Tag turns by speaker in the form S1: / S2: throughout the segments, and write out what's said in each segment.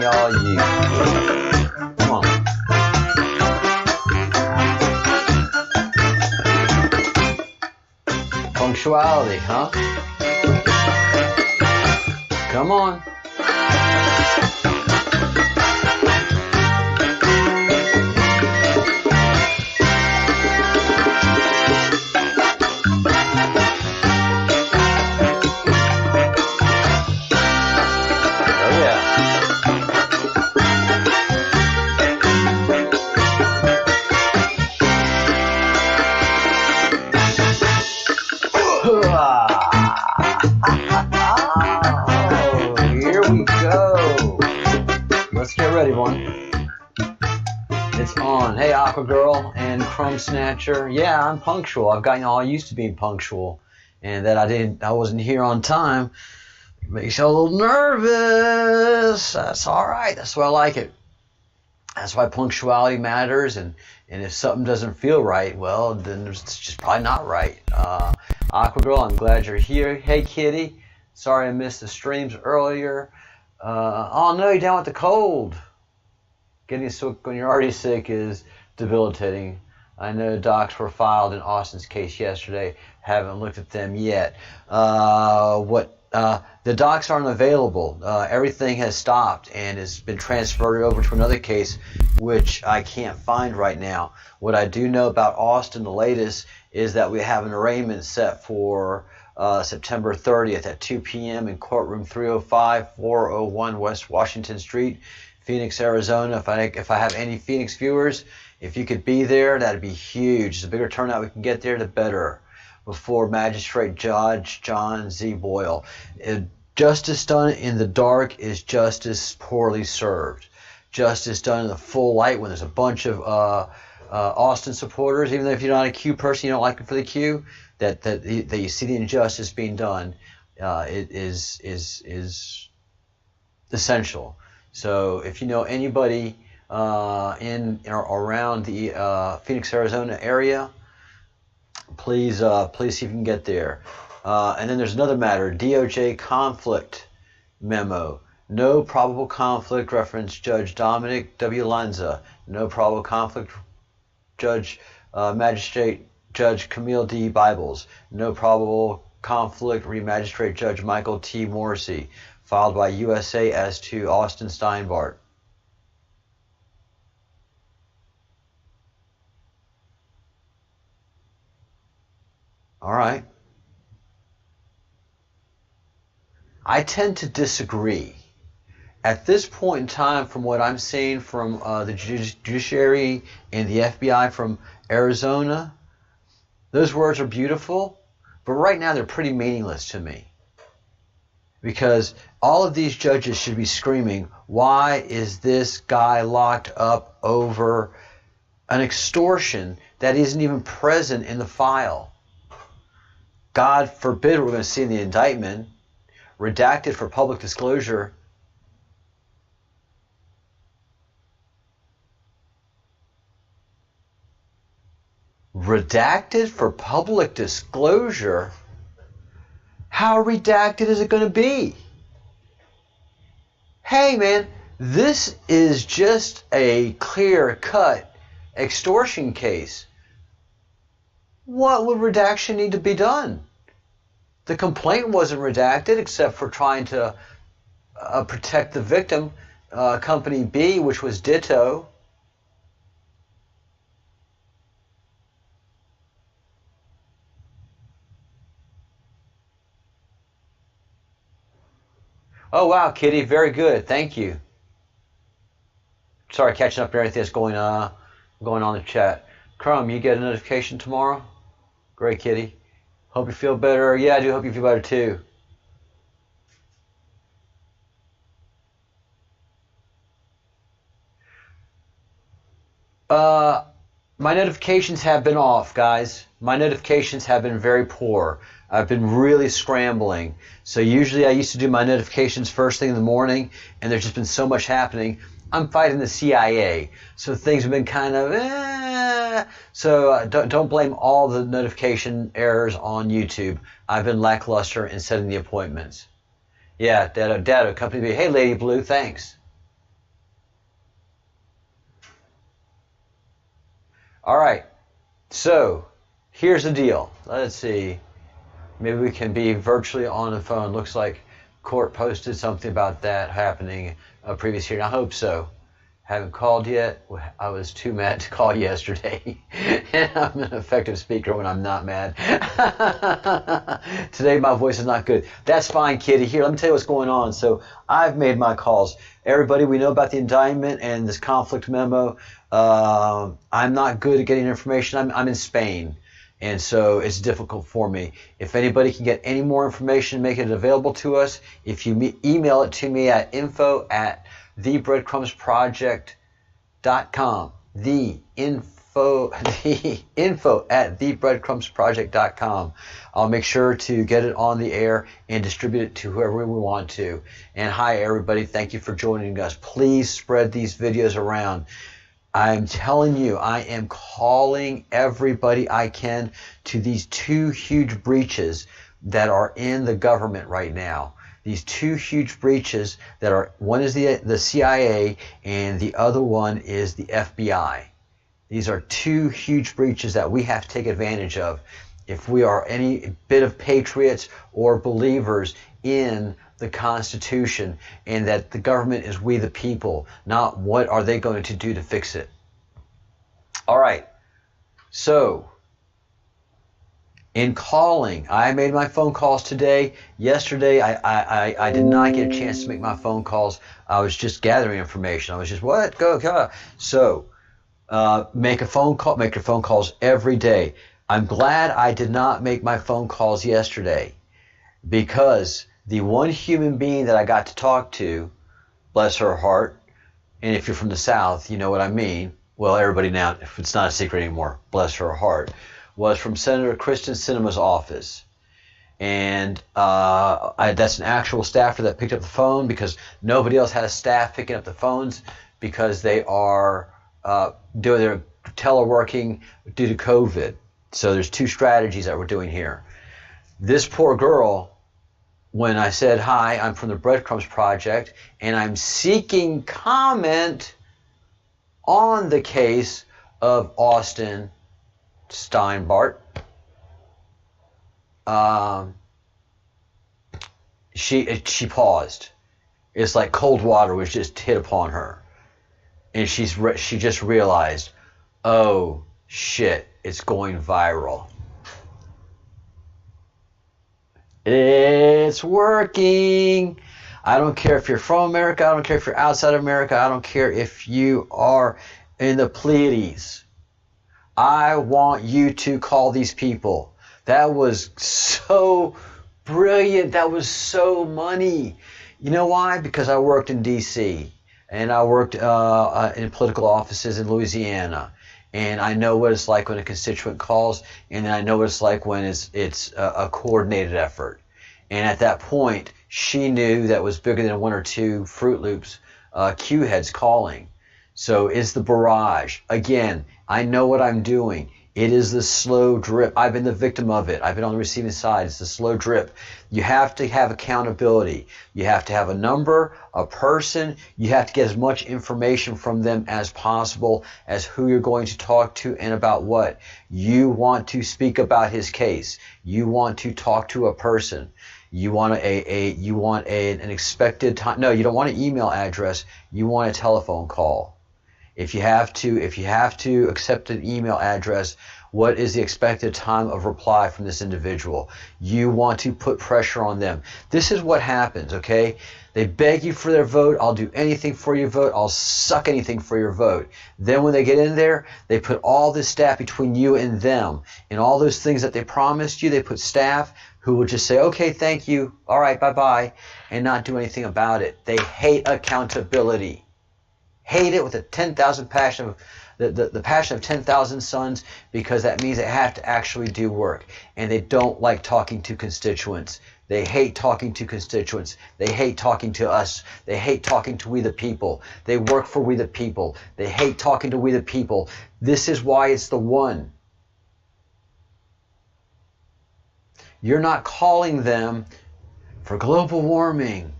S1: y'all use. Come on. Punctuality, huh? Come on. It's on. Hey, Aqua Girl and Crumb Snatcher. Yeah, I'm punctual. I've gotten all used to being punctual, and that I wasn't here on time makes you a little nervous. That's all right. That's why I like it. That's why punctuality matters. And if something doesn't feel right, well, then it's just probably not right. Aqua Girl, I'm glad you're here. Hey, Kitty. Sorry I missed the streams earlier. Oh no, you're down with the cold. Getting sick when you're already sick is debilitating. I know docs were filed in Austin's case yesterday. Haven't looked at them yet. The docs aren't available. Everything has stopped and has been transferred over to another case, which I can't find right now. What I do know about Austin, the latest, is that we have an arraignment set for September 30th at 2 p.m. in courtroom 305, 401 West Washington Street, Phoenix, Arizona. If I have any Phoenix viewers, if you could be there, that'd be huge. The bigger turnout we can get there, the better. Before Magistrate Judge John Z. Boyle. Justice done in the dark is justice poorly served. Justice done in the full light when there's a bunch of Austin supporters, even though if you're not a Q person, you don't like it for the Q, that you see the injustice being done, it is essential. So if you know anybody in or around the Phoenix, Arizona area, please see if you can get there. And then there's another matter, DOJ conflict memo. No probable conflict, reference Judge Dominic W. Lanza. No probable conflict, Magistrate Judge Camille D. Bibles. No probable conflict, Magistrate Judge Michael T. Morrissey. Filed by USA as to Austin Steinbart. All right. I tend to disagree. At this point in time, from what I'm seeing from the judiciary and the FBI from Arizona, those words are beautiful, but right now they're pretty meaningless to me. Because all of these judges should be screaming, why is this guy locked up over an extortion that isn't even present in the file? God forbid we're going to see in the indictment, redacted for public disclosure. Redacted for public disclosure? How redacted is it going to be? Hey man, this is just a clear-cut extortion case. What would redaction need to be done? The complaint wasn't redacted except for trying to protect the victim, Company B, which was Datto. Oh wow, Kitty, very good. Thank you. Sorry, catching up to everything that's going on in the chat. Crumb, you get a notification tomorrow? Great, Kitty. Hope you feel better. Yeah, I do hope you feel better too. My notifications have been off, guys. My notifications have been very poor. I've been really scrambling. So usually I used to do my notifications first thing in the morning, and there's just been so much happening. I'm fighting the CIA, so things have been kind of So don't blame all the notification errors on YouTube. I've been lackluster in setting the appointments. Yeah, Datto, Company B. Hey, Lady Blue, thanks. All right. So here's the deal. Let's see. Maybe we can be virtually on the phone. Looks like court posted something about that happening a previous hearing. I hope so. Haven't called yet. I was too mad to call yesterday. And I'm an effective speaker when I'm not mad. Today my voice is not good. That's fine, kitty. Here, let me tell you what's going on. So I've made my calls. Everybody, we know about the indictment and this conflict memo. I'm not good at getting information. I'm in Spain. And so it's difficult for me. If anybody can get any more information, make it available to us. If you email it to me at info@thebreadcrumbsproject.com. The info at thebreadcrumbsproject.com. I'll make sure to get it on the air and distribute it to whoever we want to. And hi everybody, thank you for joining us. Please spread these videos around. I'm telling you, I am calling everybody I can to these two huge breaches that are in the government right now. These two huge breaches that are, one is the CIA and the other one is the FBI. These are two huge breaches that we have to take advantage of if we are any bit of patriots or believers in the Constitution, and that the government is we the people, not what are they going to do to fix it. All right, so in calling, I made my phone calls today. Yesterday, I did not get a chance to make my phone calls. I was just gathering information. I was just, what? Go. So make your phone calls every day. I'm glad I did not make my phone calls yesterday, because the one human being that I got to talk to, bless her heart, and if you're from the South, you know what I mean. Well, everybody now, if it's not a secret anymore, bless her heart, was from Senator Kristen Sinema's office. And that's an actual staffer that picked up the phone, because nobody else had a staff picking up the phones, because they are doing their teleworking due to COVID. So there's two strategies that we're doing here. This poor girl, when I said, hi, I'm from the Breadcrumbs Project, and I'm seeking comment on the case of Austin Steinbart, she paused. It's like cold water was just hit upon her. And she just realized, oh, shit, it's going viral. It's working. I don't care if you're from America. I don't care if you're outside of America. I don't care if you are in the Pleiades. I want you to call these people. That was so brilliant. That was so money. You know why? Because I worked in D.C. and I worked in political offices in Louisiana. And I know what it's like when a constituent calls, and I know what it's like when it's a coordinated effort. And at that point, she knew that was bigger than one or two Fruit Loops Q heads calling. So it's the barrage. Again, I know what I'm doing. It is the slow drip. I've been the victim of it. I've been on the receiving side. It's the slow drip. You have to have accountability. You have to have a number, a person. You have to get as much information from them as possible as who you're going to talk to and about what. You want to speak about his case. You want to talk to a person. You want an expected time. No, you don't want an email address. You want a telephone call. If you have to accept an email address, what is the expected time of reply from this individual? You want to put pressure on them. This is what happens, okay? They beg you for their vote. I'll do anything for your vote. I'll suck anything for your vote. Then when they get in there, they put all this staff between you and them. And all those things that they promised you, they put staff who will just say, okay, thank you, all right, bye-bye, and not do anything about it. They hate accountability. Hate it with a 10,000 passion of the passion of 10,000 suns, because that means they have to actually do work, and they don't like talking to constituents. They hate talking to constituents. They hate talking to us. They hate talking to we the people. They work for we the people. They hate talking to we the people. This is why it's the one. You're not calling them for global warming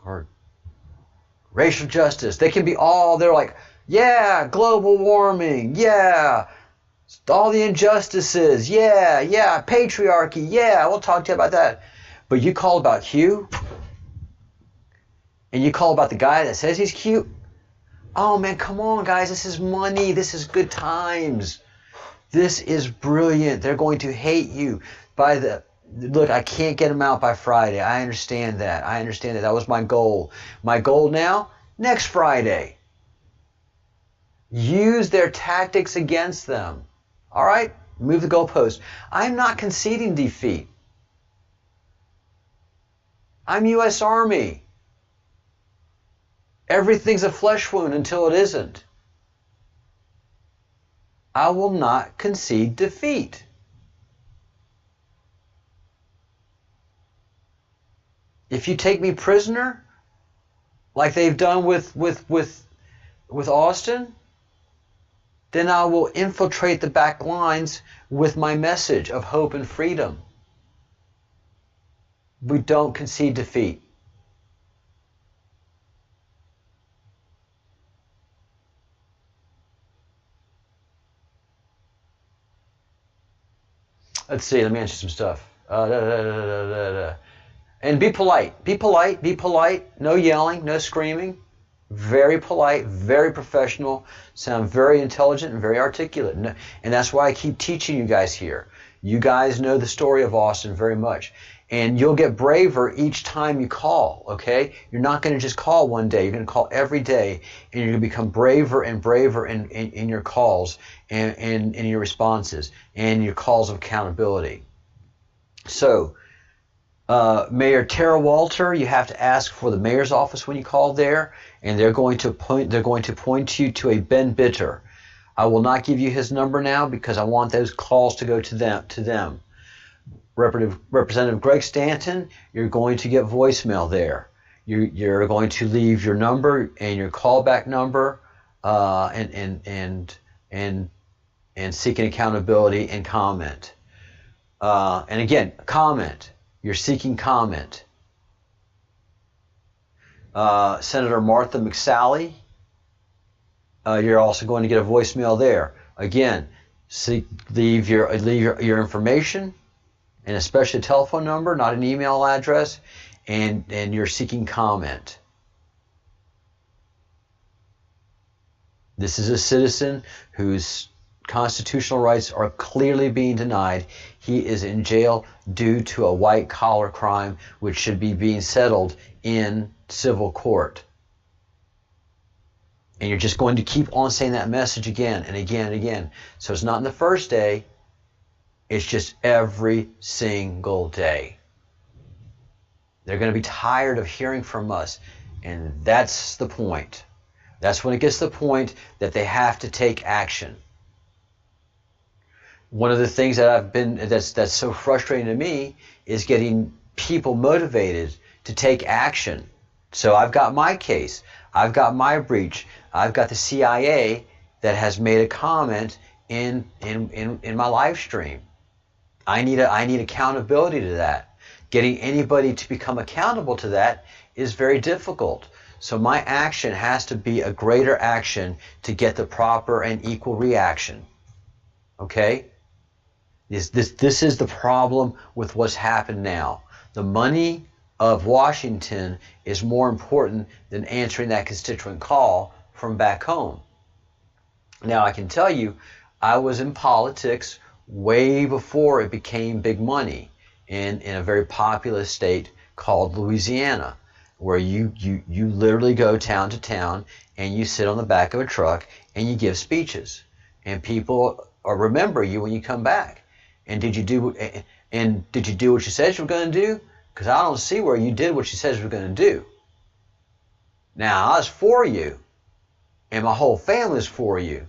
S1: or racial justice. They can be all, they're like, Yeah, global warming. Yeah, all the injustices. Yeah, patriarchy. Yeah, we'll talk to you about that. But you call about Q, and you call about the guy that says he's cute. Oh man, come on, guys. This is money. This is good times. This is brilliant. They're going to hate you by the... Look, I can't get them out by Friday. I understand that. That was my goal. My goal now, next Friday. Use their tactics against them. All right? Move the goalpost. I'm not conceding defeat. I'm U.S. Army. Everything's a flesh wound until it isn't. I will not concede defeat. If you take me prisoner, like they've done with Austin, then I will infiltrate the back lines with my message of hope and freedom. We don't concede defeat. Let's see, let me answer some stuff. And be polite. Be polite. Be polite. No yelling, no screaming. Very polite, very professional, sound very intelligent and very articulate. And that's why I keep teaching you guys here. You guys know the story of Austin very much. And you'll get braver each time you call, okay? You're not going to just call one day. You're going to call every day, and you're going to become braver and braver in your calls and in your responses and your calls of accountability. So, Mayor Tara Walter, you have to ask for the mayor's office when you call there, and they're going to point you to a Ben Bitter. I will not give you his number now because I want those calls to go to them. Representative Greg Stanton, you're going to get voicemail there. You're going to leave your number and your callback number, and seeking accountability and comment. And again, comment. You're seeking comment. Senator Martha McSally, you're also going to get a voicemail there. Again, leave your information, and especially a telephone number, not an email address, and you're seeking comment. This is a citizen whose constitutional rights are clearly being denied. He is in jail due to a white-collar crime which should be being settled in civil court. And you're just going to keep on saying that message again and again and again. So it's not in the first day. It's just every single day. They're going to be tired of hearing from us. And that's the point. That's when it gets to the point that they have to take action. One of the things that that's so frustrating to me is getting people motivated to take action. So I've got my case. I've got my breach. I've got the CIA that has made a comment in my live stream. I need accountability to that. Getting anybody to become accountable to that is very difficult. So my action has to be a greater action to get the proper and equal reaction. Okay? This is the problem with what's happened now. The money of Washington is more important than answering that constituent call from back home. Now I can tell you, I was in politics way before it became big money in a very populous state called Louisiana, where you literally go town to town and you sit on the back of a truck and you give speeches, and people remember you when you come back. And did you do what you said you were going to do? Because I don't see where you did what you said you were going to do. Now I was for you, and my whole family's for you,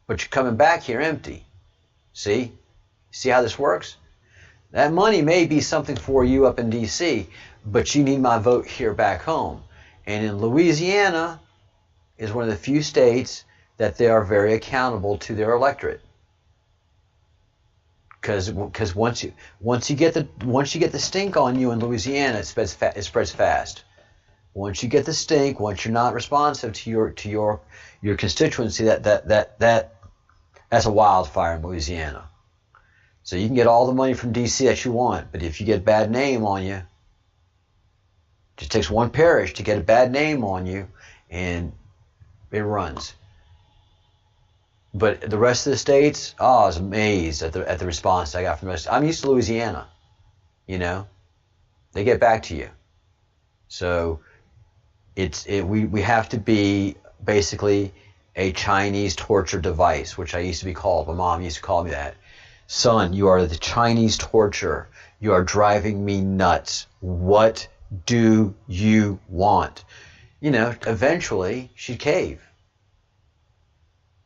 S1: but you're coming back here empty. See how this works? That money may be something for you up in D.C., but you need my vote here back home. And in Louisiana is one of the few states that they are very accountable to their electorate. Because once you get the stink on you in Louisiana, it spreads fast. Once you get the stink, once you're not responsive to your constituency, that's a wildfire in Louisiana. So you can get all the money from D.C. that you want, but if you get a bad name on you, it just takes one parish to get a bad name on you, and it runs. But the rest of the states, I was amazed at the response I got from the rest. I'm used to Louisiana, you know. They get back to you. So we have to be basically a Chinese torture device, which I used to be called. My mom used to call me that. Son, you are the Chinese torture. You are driving me nuts. What do you want? You know, eventually she'd cave.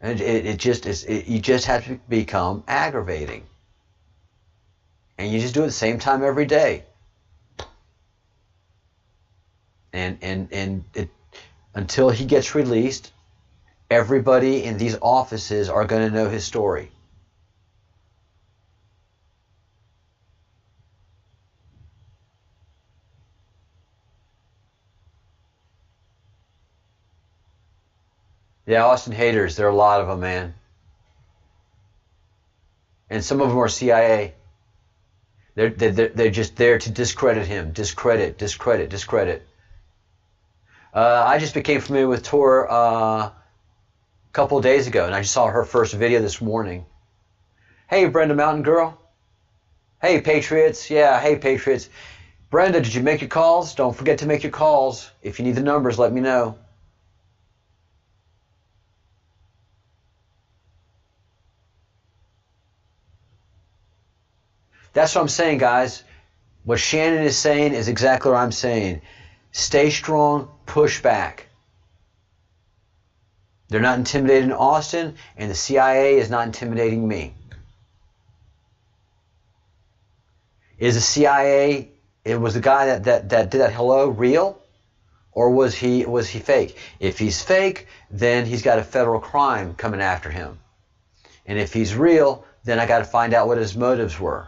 S1: And you just have to become aggravating. And you just do it at the same time every day. And until he gets released, everybody in these offices are going to know his story. Yeah, Austin haters, there are a lot of them, man. And some of them are CIA. They're just there to discredit him. Discredit. I just became familiar with Tor a couple of days ago, and I just saw her first video this morning. Hey, Brenda Mountain Girl. Hey, Patriots. Yeah, hey, Patriots. Brenda, did you make your calls? Don't forget to make your calls. If you need the numbers, let me know. That's what I'm saying, guys. What Shannon is saying is exactly what I'm saying. Stay strong, push back. They're not intimidating Austin, and the CIA is not intimidating me. Is the CIA, it was the guy that did that hello real? Or was he fake? If he's fake, then he's got a federal crime coming after him. And if he's real, then I got to find out what his motives were.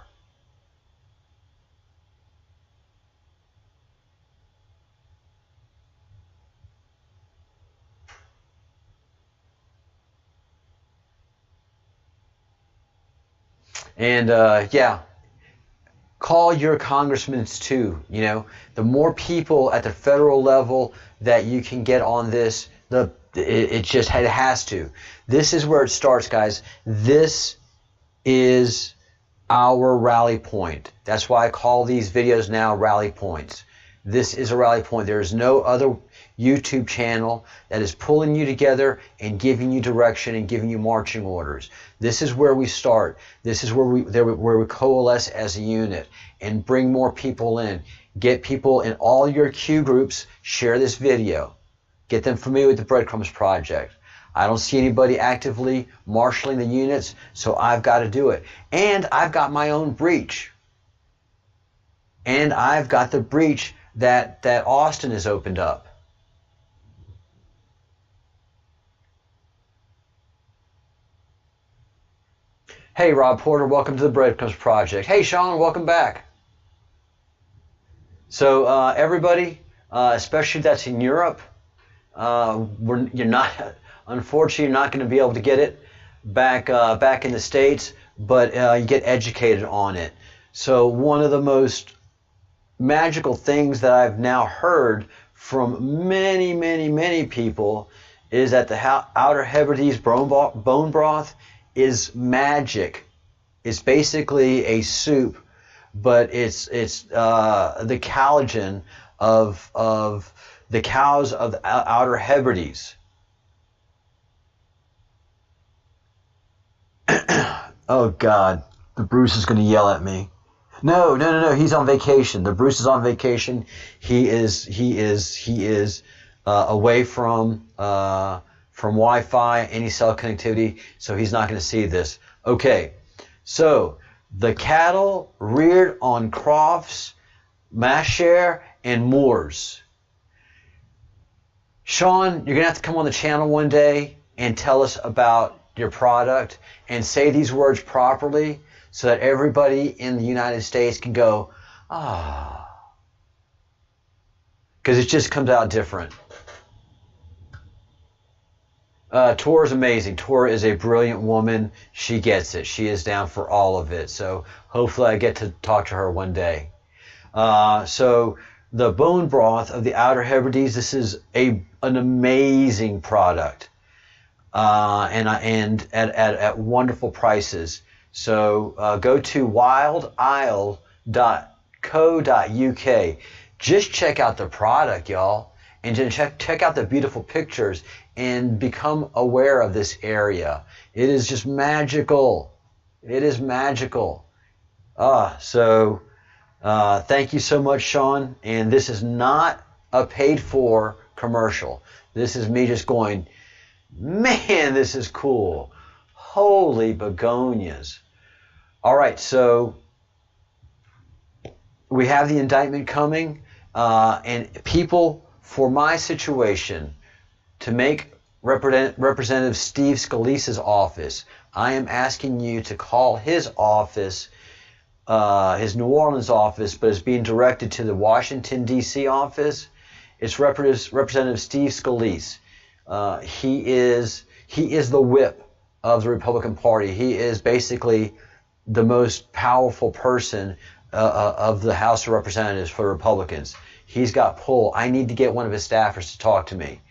S1: And yeah, call your congressmen too. You know, the more people at the federal level that you can get on this, it has to. This is where it starts, guys. This is our rally point. That's why I call these videos now rally points. This is a rally point. There is no other YouTube channel that is pulling you together and giving you direction and giving you marching orders. This is where we start. This is where we coalesce as a unit and bring more people in. Get people in all your Q groups, share this video. Get them familiar with the Breadcrumbs Project. I don't see anybody actively marshaling the units, so I've got to do it. And I've got my own breach. And I've got the breach that Austin has opened up. Hey, Rob Porter, welcome to the Breadcrumbs Project. Hey, Sean, welcome back. So everybody, especially that's in Europe, unfortunately, you're not going to be able to get it back in the States, but you get educated on it. So one of the most magical things that I've now heard from many people is that the Outer Hebrides bone broth is magic. It's basically a soup, but it's the collagen of the cows of the Outer Hebrides. Oh God, the Bruce is going to yell at me. No, he's on vacation. The Bruce is on vacation. He is away from Wi-Fi, any cell connectivity, so he's not going to see this. Okay, so the cattle reared on crofts, masher, and moors. Sean, you're going to have to come on the channel one day and tell us about your product and say these words properly so that everybody in the United States can go, ah. because it just comes out different. Tor is amazing. Tor is a brilliant woman. She gets it. She is down for all of it. So hopefully I get to talk to her one day. So the bone broth of the Outer Hebrides, this is an amazing product. And at wonderful prices. So go to wildisle.co.uk. Just check out the product, y'all, and just check out the beautiful pictures and become aware of this area. It is just magical. It is magical. So thank you so much, Sean. And this is not a paid-for commercial. This is me just going, man, this is cool. Holy begonias. All right, so we have the indictment coming, and people, for my situation, to make Representative Steve Scalise's office, I am asking you to call his office, his New Orleans office, but it's being directed to the Washington, D.C. office. It's Representative Steve Scalise. He is the whip of the Republican Party. He is basically the most powerful person of the House of Representatives for Republicans. He's got pull. I need to get one of his staffers to talk to me.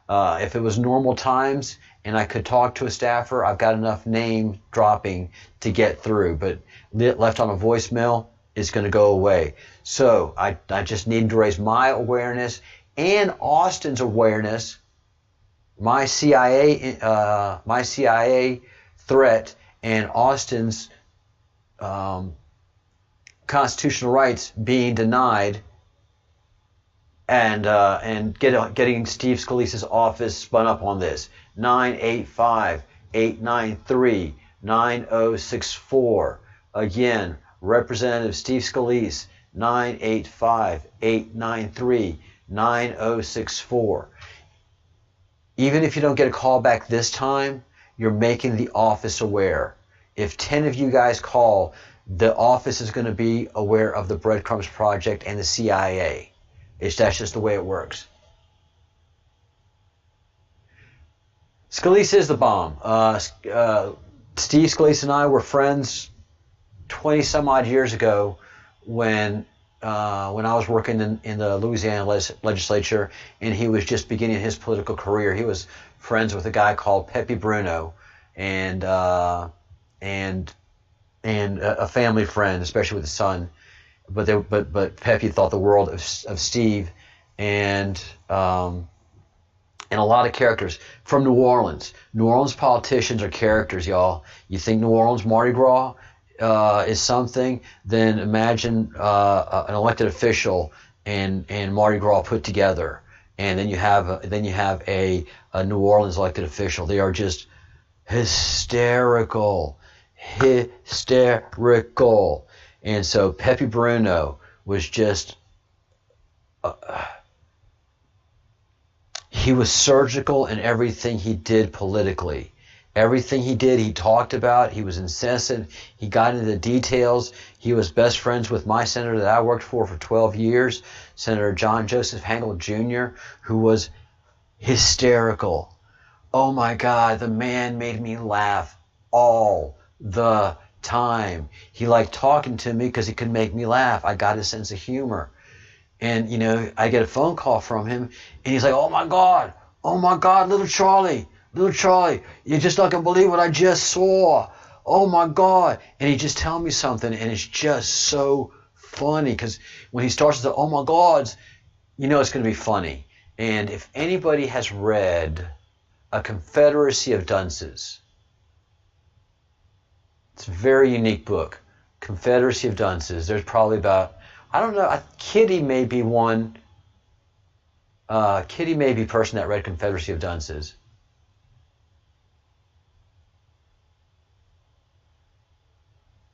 S1: If it was normal times and I could talk to a staffer, I've got enough name dropping to get through. But left on a voicemail, it's going to go away. So I just need to raise my awareness and Austin's awareness. My CIA threat and Austin's constitutional rights being denied, and getting Steve Scalise's office spun up on this. 985-893-9064. Again, Representative Steve Scalise, 985-893-9064. Even if you don't get a call back this time, you're making the office aware. If 10 of you guys call, the office is going to be aware of the Breadcrumbs Project and the CIA. That's just the way it works. Scalise is the bomb. Steve Scalise and I were friends 20 some odd years ago when I was working in the Louisiana legislature, and he was just beginning his political career. He was friends with a guy called Pepe Bruno, and a family friend, especially with his son. But Pepe thought the world of Steve, and a lot of characters from New Orleans. New Orleans politicians are characters, y'all. You think New Orleans Mardi Gras is something, then imagine an elected official and Mardi Gras put together, and then you have a New Orleans elected official. They are just hysterical. And so Pepe Bruno was just he was surgical in everything he did politically. Everything he did, he talked about. He was incessant. He got into the details. He was best friends with my senator that I worked for 12 years, Senator John Joseph Hagel Jr., who was hysterical. Oh my God, the man made me laugh all the time. He liked talking to me because he could make me laugh. I got his sense of humor. And, I get a phone call from him, and he's like, oh my God, little Charlie, you're just not going to believe what I just saw. Oh my God. And he just tell me something, and it's just so funny, because when he starts to say, oh my Gods, it's going to be funny. And if anybody has read A Confederacy of Dunces, it's a very unique book, Confederacy of Dunces. There's probably about, I don't know, Kitty may be one. Kitty may be a person that read Confederacy of Dunces.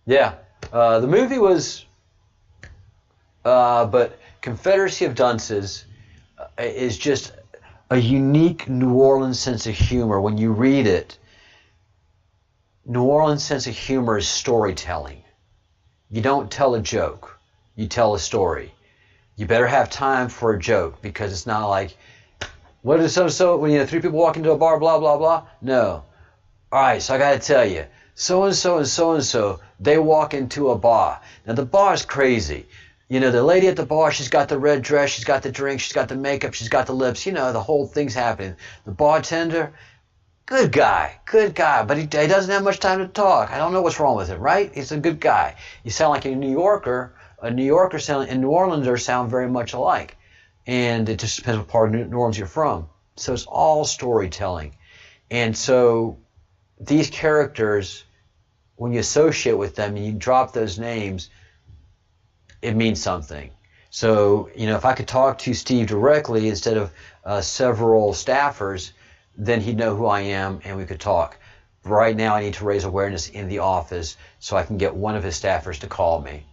S1: Yeah, the movie was, but Confederacy of Dunces is just a unique New Orleans sense of humor. When you read it, New Orleans sense of humor is storytelling. You don't tell a joke, you tell a story. you better have time for a joke, because it's not like, what is so when you know 3 people walk into a bar, blah blah blah. No. All right, so I got to tell you, so and so and so and so, they walk into a bar. Now the bar is crazy. You know, the lady at the bar, she's got the red dress, she's got the drink, she's got the makeup, she's got the lips. You know, the whole thing's happening. The bartender, good guy, but he doesn't have much time to talk. I don't know what's wrong with him, right? He's a good guy. You sound like a New Yorker. A New Yorker and New Orleander sound very much alike. And it just depends what part of New Orleans you're from. So it's all storytelling. And so these characters, when you associate with them and you drop those names, it means something. So, you know, if I could talk to Steve directly instead of several staffers, then he'd know who I am and we could talk. Right now I need to raise awareness in the office so I can get one of his staffers to call me.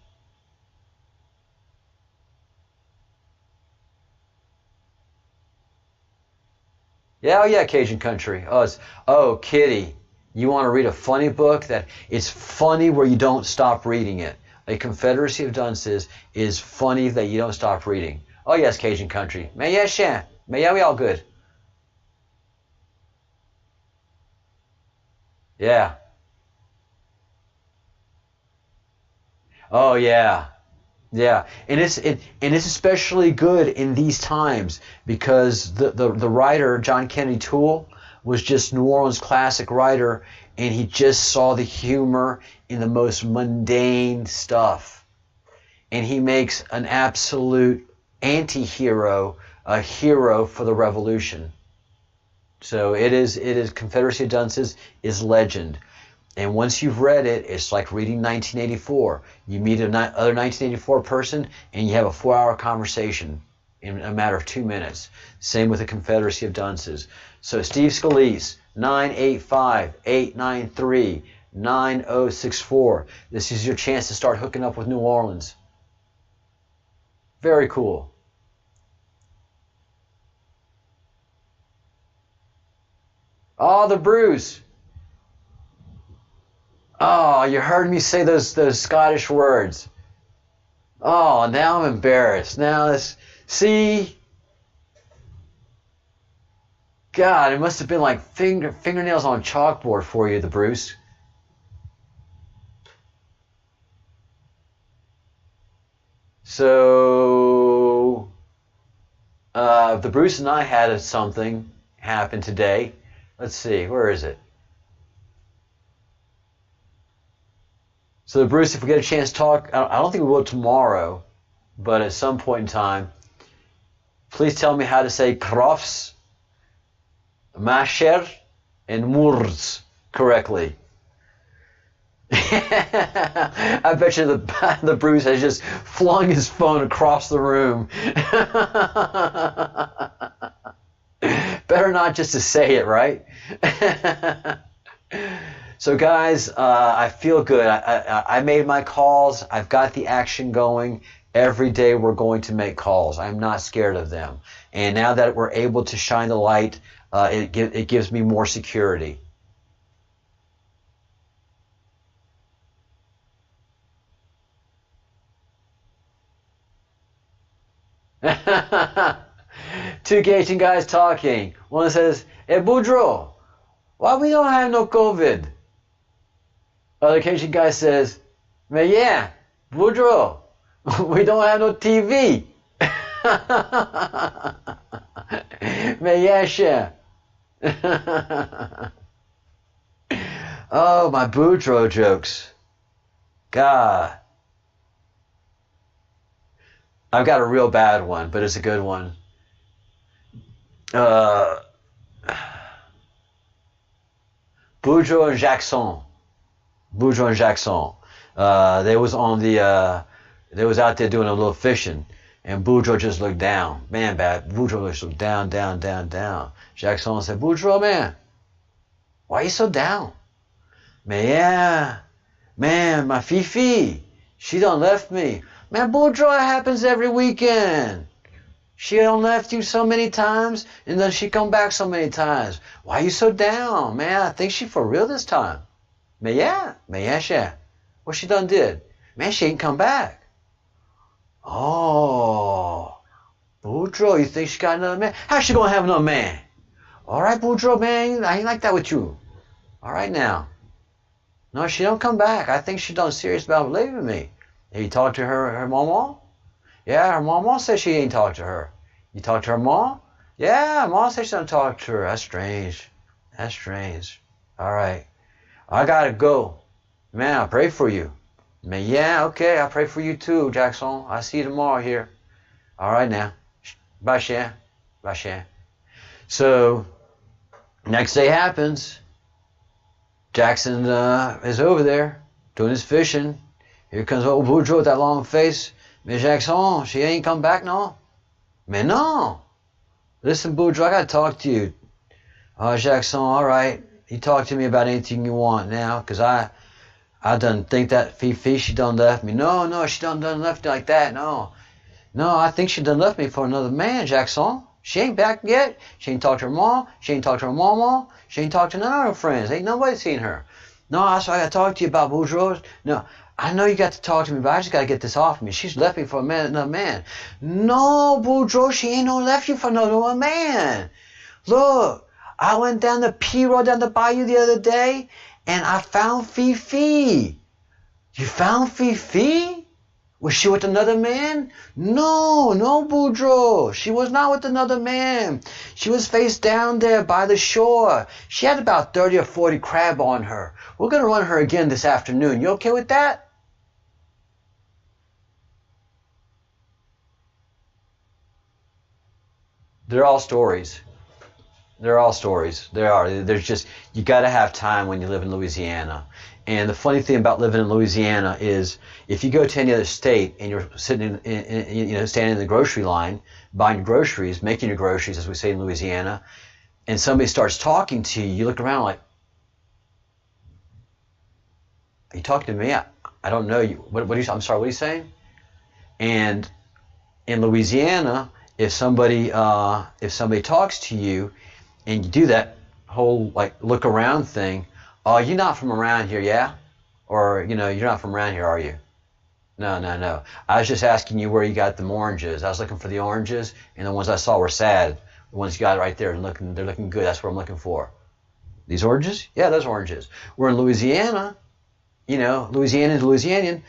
S1: Yeah, oh yeah, Cajun Country. Oh, Kitty, you want to read a funny book that it's funny where you don't stop reading it. A Confederacy of Dunces is funny that you don't stop reading. Oh yes, Cajun Country. Mais yeah, chien. Mais yeah, we all good. Yeah. Oh yeah. Yeah. And it's especially good in these times because the writer, John Kennedy Toole, was just New Orleans classic writer, and he just saw the humor in the most mundane stuff. And he makes an absolute anti-hero a hero for the revolution. So it is Confederacy of Dunces is legend. And once you've read it, it's like reading 1984. You meet another 1984 person and you have a 4-hour conversation in a matter of 2 minutes. Same with the Confederacy of Dunces. So Steve Scalise, 985-893-9064. This is your chance to start hooking up with New Orleans. Very cool. Oh, the Bruce. Oh, you heard me say those Scottish words. Oh, now I'm embarrassed. Now this, see? God, it must have been like fingernails on chalkboard for you, the Bruce. So, the Bruce and I had something happen today. Let's see, where is it? So, Bruce, if we get a chance to talk, I don't think we will tomorrow, but at some point in time, please tell me how to say crofts, masher, and moors correctly. I bet you the Bruce has just flung his phone across the room. Better not just to say it, right? So guys, I feel good. I made my calls. I've got the action going. Every day we're going to make calls. I'm not scared of them. And now that we're able to shine the light, it gives me more security. Two Cajun guys talking. One says, "Hey, Boudreaux, why we don't have no COVID?" Other Cajun guy says, "Mais yeah, Boudreaux, we don't have no TV." Mais yeah, chien. Oh, my Boudreaux jokes. God. I've got a real bad one, but it's a good one. Boudreaux and Jackson. Boudreaux and Jackson. They was out there doing a little fishing, and Boudreaux just looked down. Man, bad. Boudreaux just looked down, down, down, down. Jackson said, "Boudreaux, man, why are you so down?" "Man, yeah, man, my Fifi, she done left me." "Man, Boudreaux, it happens every weekend. She done left you so many times, and then she come back so many times. Why are you so down, man? I think she for real this time." "Man, yeah, she. What she done did?" "Man, she ain't come back." "Oh, Boudreaux, you think she got another man? How's she gonna have another man? All right, Boudreaux, man, I ain't like that with you. All right now. No, she don't come back. I think she done serious about leaving me. Have you talked to her mama? Yeah, her mama said she ain't talked to her. You talked to her mom? Yeah, mom said she don't talk to her. That's strange. That's strange. All right. I gotta go. Man, I pray for you. Man, yeah, okay, I pray for you too, Jackson. I see you tomorrow here. All right now. Bye, Shan. Bye, Shan. So, next day happens. Jackson is over there doing his fishing. Here comes old Boudreaux with that long face. Miss Jackson, she ain't come back, no? Man, no. Listen, Boudreaux, I gotta talk to you. Jackson, all right. You talk to me about anything you want now, because I done think that Fifi, she done left me. No, she done left me like that, no. No, I think she done left me for another man, Jackson. She ain't back yet. She ain't talked to her mom. She ain't talked to her mama. She ain't talked to none of her friends. Ain't nobody seen her. No, that's why I got to talk to you about Boudreaux. No, I know you got to talk to me, but I just got to get this off me. She's left me for another man. No, Boudreaux, she ain't no left you for another man. Look, I went down the P road down the bayou the other day, and I found Fifi. You found Fifi? Was she with another man? No, Boudreaux. She was not with another man. She was face down there by the shore. She had about 30 or 40 crab on her. We're going to run her again this afternoon. You okay with that? They're all stories. They're all stories. There's just, you got to have time when you live in Louisiana. And the funny thing about living in Louisiana is, if you go to any other state and you're sitting standing in the grocery line, buying your groceries, making your groceries, as we say in Louisiana, and somebody starts talking to you, you look around like, are you talking to me? I don't know you. What are you? I'm sorry. What are you saying? And in Louisiana, if somebody talks to you, and you do that whole like look around thing, oh, you're not from around here, yeah? Or, you're not from around here, are you? No. I was just asking you where you got them oranges. I was looking for the oranges, and the ones I saw were sad. The ones you got right there, they're looking good. That's what I'm looking for. These oranges? Yeah, those oranges. We're in Louisiana. Louisiana to Louisianian.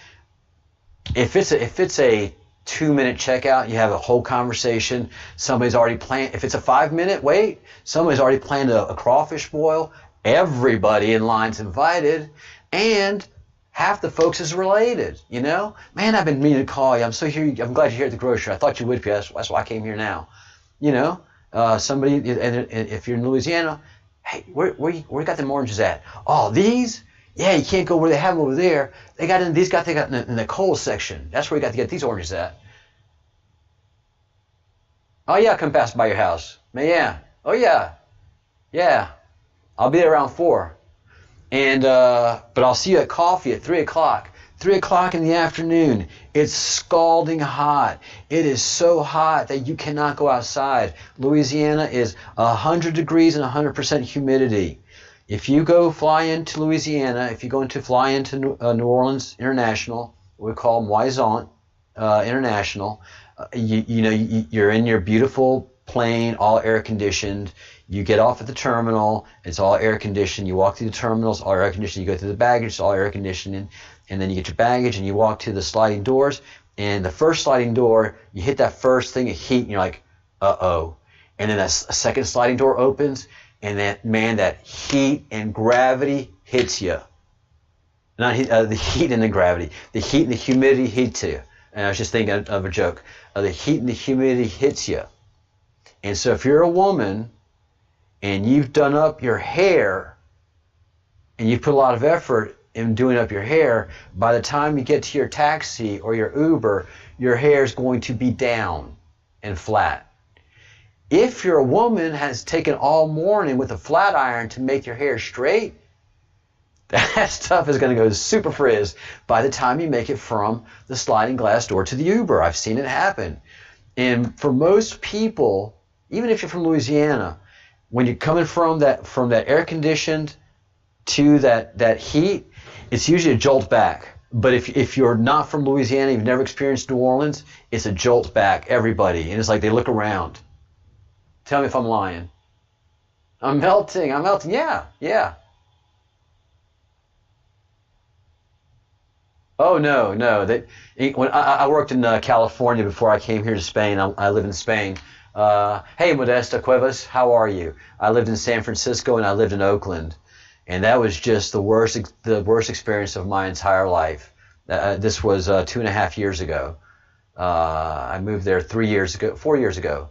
S1: If it's a 2-minute checkout, you have a whole conversation. Somebody's already planned. If it's a 5-minute wait, somebody's already planned a crawfish boil. Everybody in line's invited, and half the folks is related. Man, I've been meaning to call you. I'm glad you're here at the grocery. I thought you would be. That's why I came here now. Somebody, and if you're in Louisiana, hey, where you got them oranges at? Oh, these? Yeah, you can't go where they have them over there. They got in the coal section. That's where you got to get these oranges at. Oh yeah, come pass by your house. Man, yeah. Oh yeah. Yeah. I'll be there around 4. And but I'll see you at coffee at 3 o'clock. 3 o'clock in the afternoon. It's scalding hot. It is so hot that you cannot go outside. Louisiana is 100 degrees and 100% humidity. If you go fly into Louisiana, if you fly into New Orleans International, we call Moisant International, you're in your beautiful plane, all air conditioned. You get off at the terminal, it's all air conditioned. You walk through the terminals, all air conditioned. You go through the baggage, it's all air conditioning. And then you get your baggage and you walk to the sliding doors. And the first sliding door, you hit that first thing of heat and you're like, uh-oh. And then a second sliding door opens, and that heat and gravity hits you. Not the heat and the gravity. The heat and the humidity hits you. And I was just thinking of a joke. The heat and the humidity hits you. And so if you're a woman and you've done up your hair and you've put a lot of effort in doing up your hair, by the time you get to your taxi or your Uber, your hair is going to be down and flat. If your woman has taken all morning with a flat iron to make your hair straight, that stuff is going to go super frizz by the time you make it from the sliding glass door to the Uber. I've seen it happen. And for most people, even if you're from Louisiana, when you're coming from that air conditioned to that heat, it's usually a jolt back. But if you're not from Louisiana, you've never experienced New Orleans, it's a jolt back, everybody. And it's like they look around. Tell me if I'm lying. I'm melting. Yeah, yeah. Oh, no. When I worked in California before I came here to Spain. I live in Spain. Hey, Modesta Cuevas, how are you? I lived in San Francisco and I lived in Oakland. And that was just the worst experience of my entire life. This was 2.5 years ago. I moved there 4 years ago.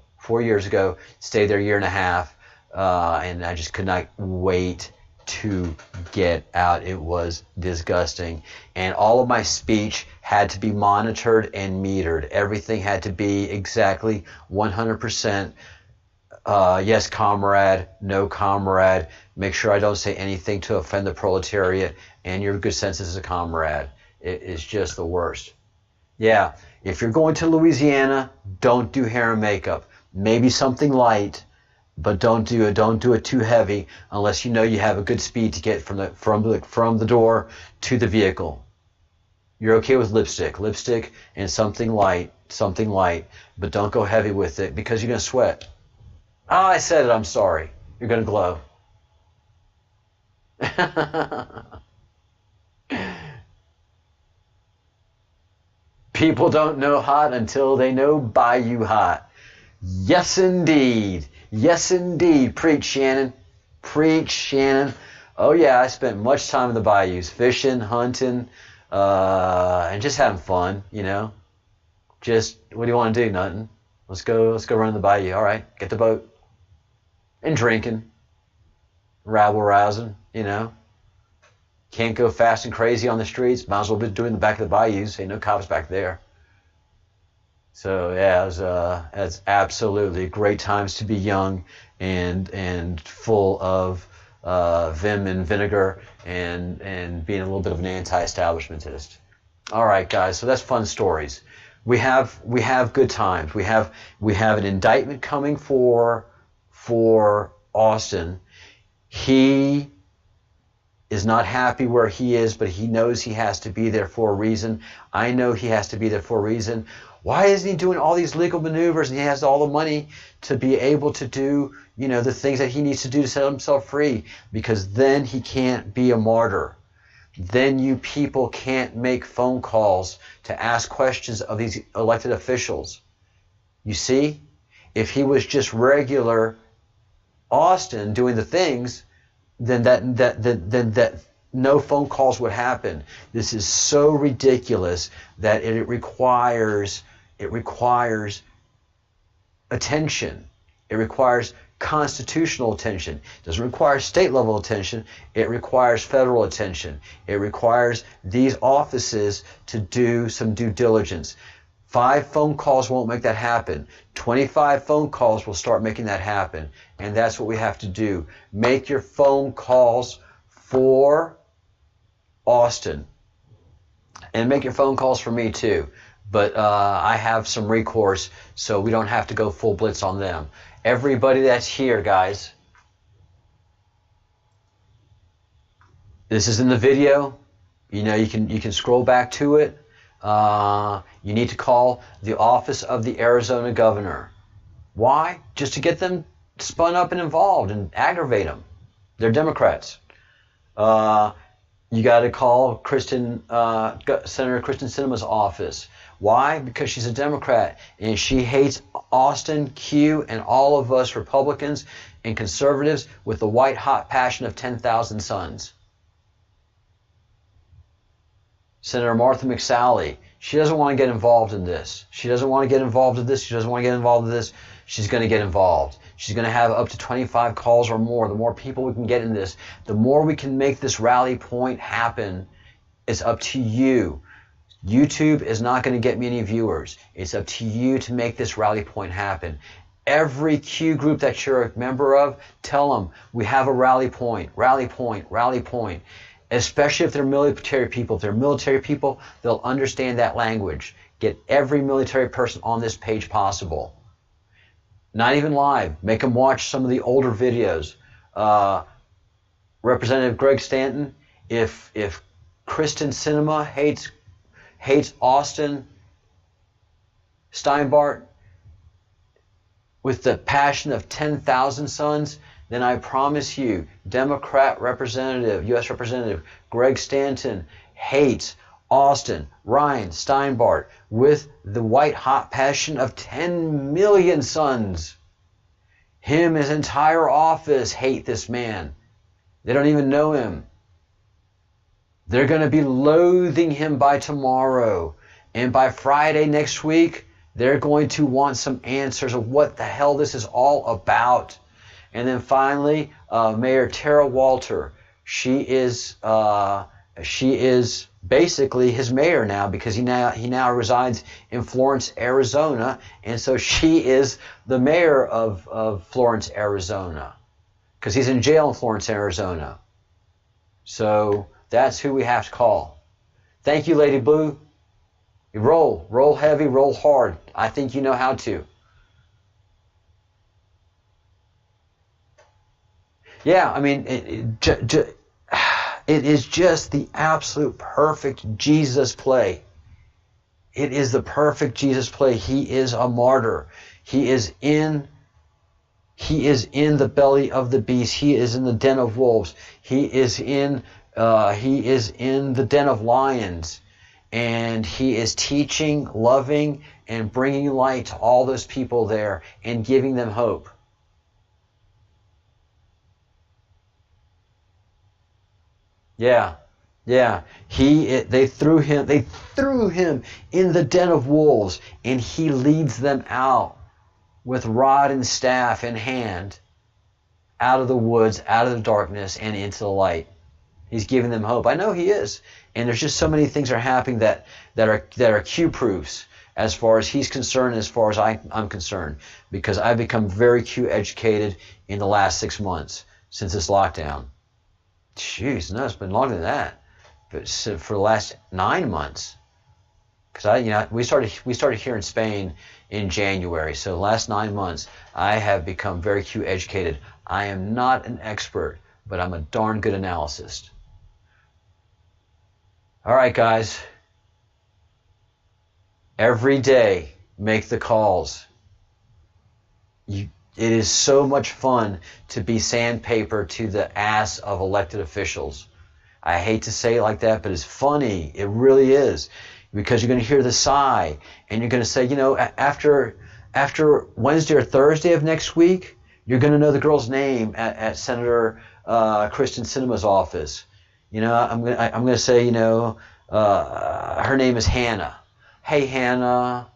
S1: Stayed there 1.5 years, and I just could not wait to get out. It was disgusting, and all of my speech had to be monitored and metered. Everything had to be exactly 100%. Yes, comrade. No, comrade. Make sure I don't say anything to offend the proletariat and your good senses as a comrade. It is just the worst. Yeah, if you're going to Louisiana, don't do hair and makeup. Maybe something light, but don't do it too heavy unless you know you have a good speed to get from the door to the vehicle. You're okay with lipstick and something light, but don't go heavy with it because you're going to sweat. Oh, I said it, I'm sorry. You're going to glow. People don't know hot until they know bayou hot. Yes, indeed. Yes, indeed. Preach, Shannon. Preach, Shannon. Oh, yeah, I spent much time in the bayous, fishing, hunting, and just having fun, you know. Just, what do you want to do? Nothing. Let's go run in the bayou. All right, get the boat. And drinking. Rabble-rousing, you know. Can't go fast and crazy on the streets. Might as well be doing the back of the bayous. Ain't no cops back there. So yeah, it's absolutely great times to be young and full of vim and vinegar and being a little bit of an anti-establishmentist. All right, guys. So that's fun stories. We have good times. We have an indictment coming for Austin. He is not happy where he is, but he knows he has to be there for a reason. I know he has to be there for a reason. Why isn't he doing all these legal maneuvers and he has all the money to be able to do, you know, the things that he needs to do to set himself free? Because then he can't be a martyr. Then you people can't make phone calls to ask questions of these elected officials. You see, if he was just regular Austin doing the things, then that no phone calls would happen. This is so ridiculous that it requires attention. It requires constitutional attention. It doesn't require state level attention. It requires federal attention. It requires these offices to do some due diligence. 5 phone calls won't make that happen. 25 phone calls will start making that happen. And that's what we have to do. Make your phone calls for Austin. And make your phone calls for me too. But I have some recourse, so we don't have to go full blitz on them. Everybody that's here, guys, this is in the video. You know, you can scroll back to it. You need to call the office of the Arizona governor. Why? Just to get them spun up and involved and aggravate them. They're Democrats. You got to call Senator Kristen Sinema's office. Why? Because she's a Democrat and she hates Austin, Q, and all of us Republicans and conservatives with the white hot passion of 10,000 suns. Senator Martha McSally, she doesn't want to get involved in this. She doesn't want to get involved in this. She doesn't want to get involved in this. She's going to get involved. She's going to have up to 25 calls or more. The more people we can get in this, the more we can make this rally point happen. It's up to you. YouTube is not going to get me any viewers. It's up to you to make this rally point happen. Every Q group that you're a member of, tell them we have a rally point, rally point, rally point. Especially if they're military people. If they're military people, they'll understand that language. Get every military person on this page possible. Not even live. Make them watch some of the older videos. Representative Greg Stanton, if Kristen Sinema hates Austin Steinbart with the passion of 10,000 suns, then I promise you, Democrat representative, U.S. Representative Greg Stanton hates Austin Ryan Steinbart with the white-hot passion of 10 million suns. Him, his entire office hate this man. They don't even know him. They're going to be loathing him by tomorrow. And by Friday next week, they're going to want some answers of what the hell this is all about. And then finally, Mayor Tara Walter. She is basically his mayor now, because he now resides in Florence, Arizona, and so she is the mayor of Florence, Arizona, because he's in jail in Florence, Arizona. So that's who we have to call. Thank you, Lady Blue. Roll heavy, roll hard. I think you know how to. Yeah, I mean, it is just the absolute perfect Jesus play. It is the perfect Jesus play. He is a martyr. He is in the belly of the beast. He is in the den of wolves. He is in the den of lions. And he is teaching, loving, and bringing light to all those people there and giving them hope. Yeah. They threw him in the den of wolves, and he leads them out with rod and staff in hand, out of the woods, out of the darkness, and into the light. He's giving them hope. I know he is. And there's just so many things are happening that are Q-proofs as far as he's concerned, as far as I'm concerned, because I've become very Q-educated in the last 6 months since this lockdown. Jeez, no, it's been longer than that. But for the last 9 months, because we started here in Spain in January. So the last 9 months, I have become very Q-educated. I am not an expert, but I'm a darn good analyst. All right, guys. Every day, make the calls. It is so much fun to be sandpaper to the ass of elected officials. I hate to say it like that, but it's funny. It really is. Because you're going to hear the sigh, and you're going to say, after Wednesday or Thursday of next week, you're going to know the girl's name at Senator Kristen Sinema's office. I'm going to say, her name is Hannah. Hey, Hannah.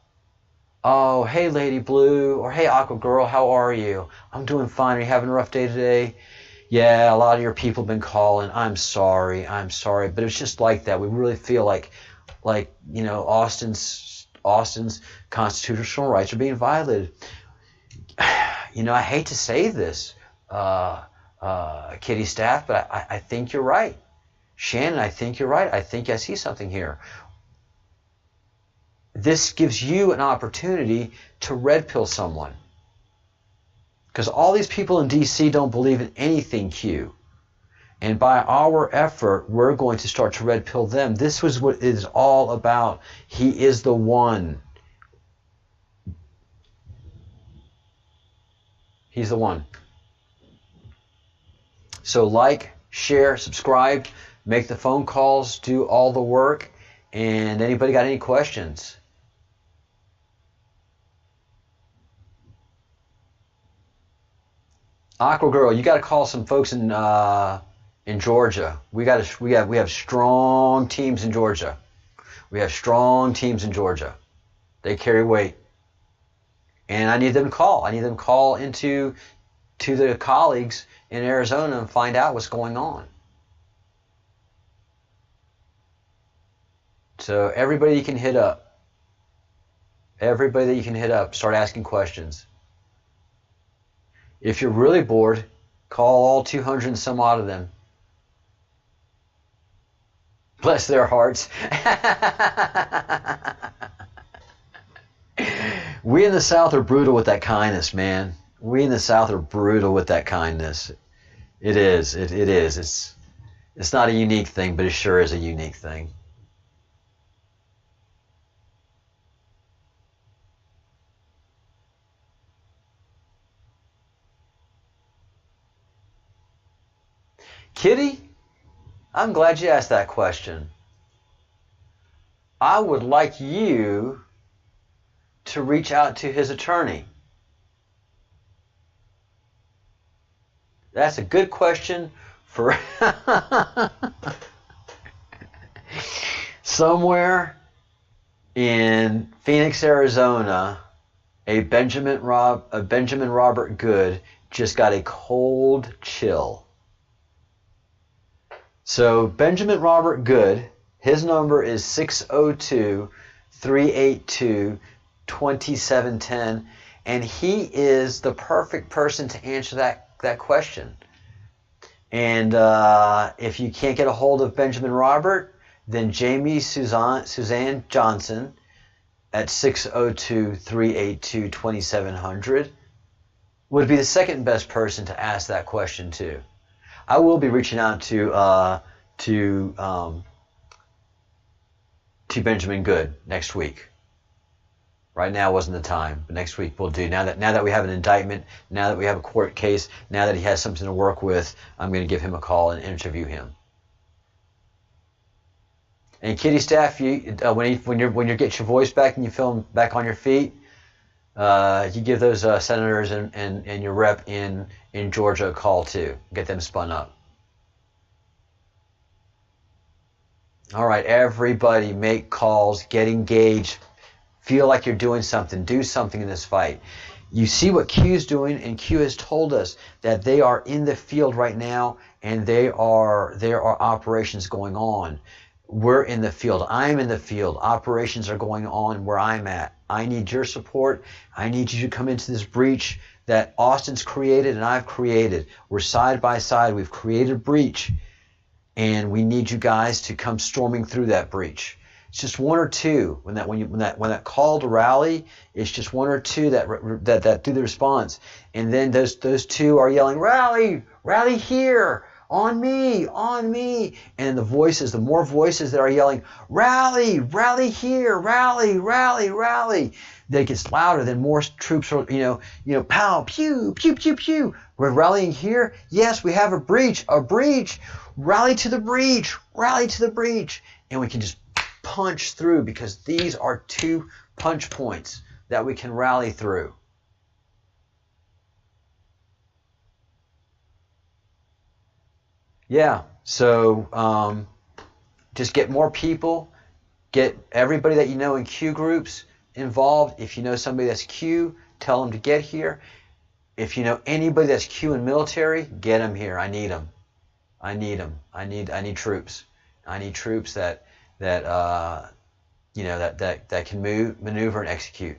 S1: Oh, hey, Lady Blue. Or hey, Aqua Girl, how are you? I'm doing fine. Are you having a rough day today? Yeah, a lot of your people have been calling. I'm sorry. But it's just like that. We really feel like Austin's constitutional rights are being violated. I hate to say this, Kitty Staff, but I think you're right. Shannon, I think you're right. I think I see something here. This gives you an opportunity to red pill someone. Because all these people in D.C. don't believe in anything Q. And by our effort, we're going to start to red pill them. This was what it is all about. He is the one. He's the one. So like, share, subscribe, make the phone calls, do all the work. And anybody got any questions? Aqua Girl, you got to call some folks in Georgia. We have strong teams in Georgia. They carry weight, and I need them to call. I need them to call to the colleagues in Arizona and find out what's going on. So everybody you can hit up. Start asking questions. If you're really bored, call all 200 and some odd of them. Bless their hearts. We in the South are brutal with that kindness, man. We in the South are brutal with that kindness. It is. It's not a unique thing, but it sure is a unique thing. Kitty, I'm glad you asked that question. I would like you to reach out to his attorney. That's a good question for somewhere in Phoenix, Arizona. A Benjamin Robert Good just got a cold chill. So Benjamin Robert Good, his number is 602-382-2710, and he is the perfect person to answer that question. And if you can't get a hold of Benjamin Robert, then Jamie Suzanne Johnson at 602-382-2700 would be the second best person to ask that question to. I will be reaching out to Benjamin Good next week. Right now wasn't the time, but next week we'll do. Now that we have an indictment, now that we have a court case, now that he has something to work with, I'm going to give him a call and interview him. And Kitty Staff, when you get your voice back and you feel back on your feet, you give those senators and your rep in Georgia a call too. Get them spun up. All right, everybody, make calls, get engaged, feel like you're doing something, do something in this fight. You see what Q's doing, and Q has told us that they are in the field right now, and there are operations going on. We're in the field. I'm in the field. Operations are going on where I'm at. I need your support. I need you to come into this breach that Austin's created and I've created. We're side by side. We've created a breach, and we need you guys to come storming through that breach. It's just one or two. When that call to rally, it's just one or two that do the response, and then those two are yelling, "Rally, rally here! On me, on me!" And the more voices that are yelling, "Rally, rally here! Rally, rally, rally!" That gets louder. Then more troops are, pow, pew, pew, pew, pew. We're rallying here. Yes, we have a breach, a breach. Rally to the breach, rally to the breach, and we can just punch through, because these are two punch points that we can rally through. Yeah, so just get more people, get everybody that you know in Q groups involved. If you know somebody that's Q, tell them to get here. If you know anybody that's Q in military, get them here. I need them. I need them. I need troops. I need troops that can maneuver and execute.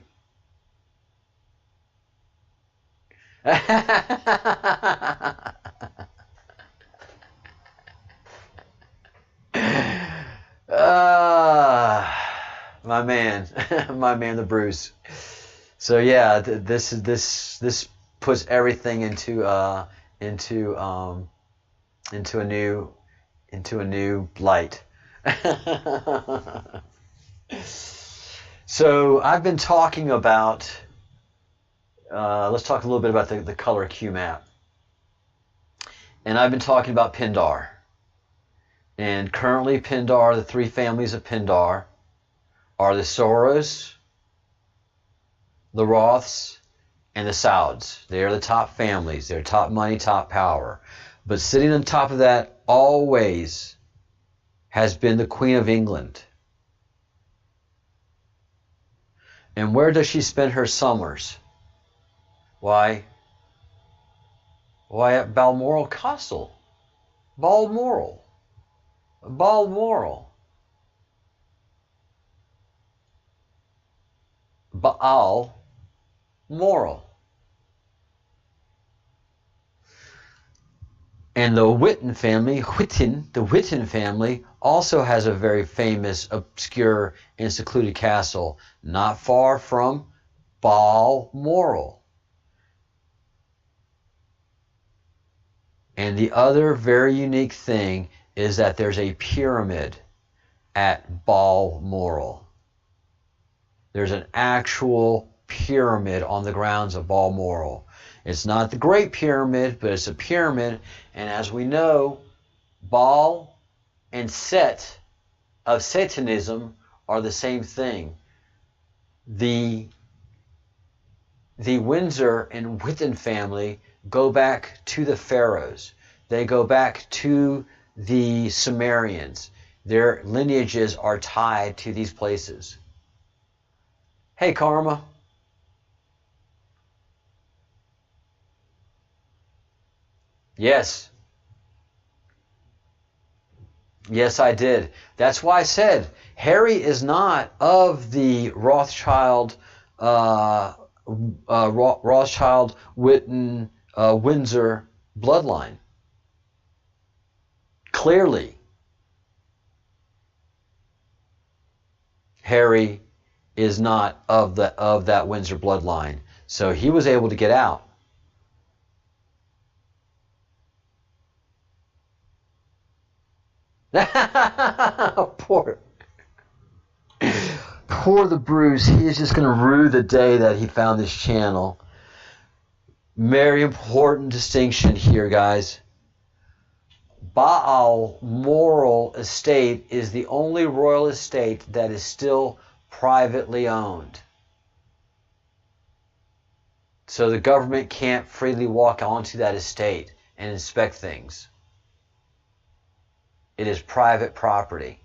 S1: My man, my man, the Bruce. So yeah, this puts everything into a new light. So I've been talking about. Let's talk a little bit about the color Q map, and I've been talking about Pindar. And currently, Pindar, the three families of Pindar, are the Soros, the Roths, and the Sauds. They are the top families. They're top money, top power. But sitting on top of that always has been the Queen of England. And where does she spend her summers? Why, at Balmoral Castle. Balmoral. Balmoral. Baal Moral. And the Witten family also has a very famous, obscure, and secluded castle not far from Balmoral. And the other very unique thing is that there's a pyramid at Balmoral. There's an actual pyramid on the grounds of Balmoral. It's not the Great Pyramid, but it's a pyramid. And as we know, Baal and Set of Satanism are the same thing. The Windsor and Witten family go back to the Pharaohs. They go back to the Sumerians. Their lineages are tied to these places. Hey, Karma. Yes. Yes, I did. That's why I said Harry is not of the Rothschild, Witten, Windsor bloodline. Clearly, Harry is not of that Windsor bloodline, so he was able to get out. Poor the Bruce. He's just going to rue the day that he found this channel. Very important distinction here, guys. Balmoral estate is the only royal estate that is still privately owned. So the government can't freely walk onto that estate and inspect things. It is private property.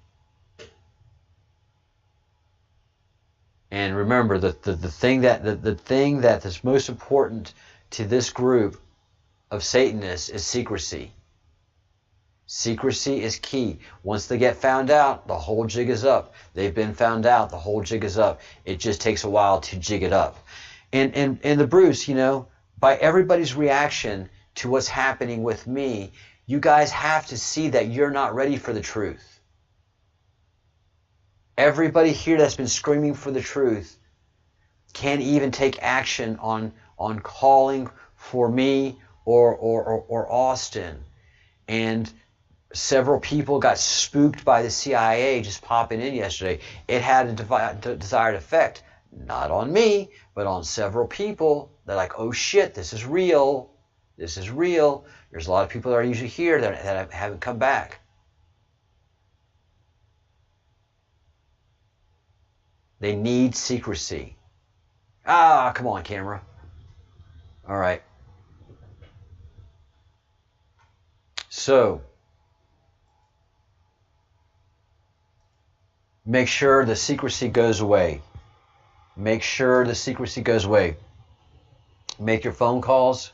S1: And remember, the thing that is most important to this group of Satanists is secrecy. Secrecy is key. Once they get found out, the whole jig is up. They've been found out, the whole jig is up. It just takes a while to jig it up. And the Bruce, you know, by everybody's reaction to what's happening with me, you guys have to see that you're not ready for the truth. Everybody here that's been screaming for the truth can't even take action on calling for me or Austin. And several people got spooked by the CIA just popping in yesterday. It had a desired effect, not on me, but on several people. They're like, oh shit, this is real. This is real. There's a lot of people that are usually here that haven't come back. They need secrecy. Ah, come on, camera. All right. So, make sure the secrecy goes away. Make sure the secrecy goes away. Make your phone calls.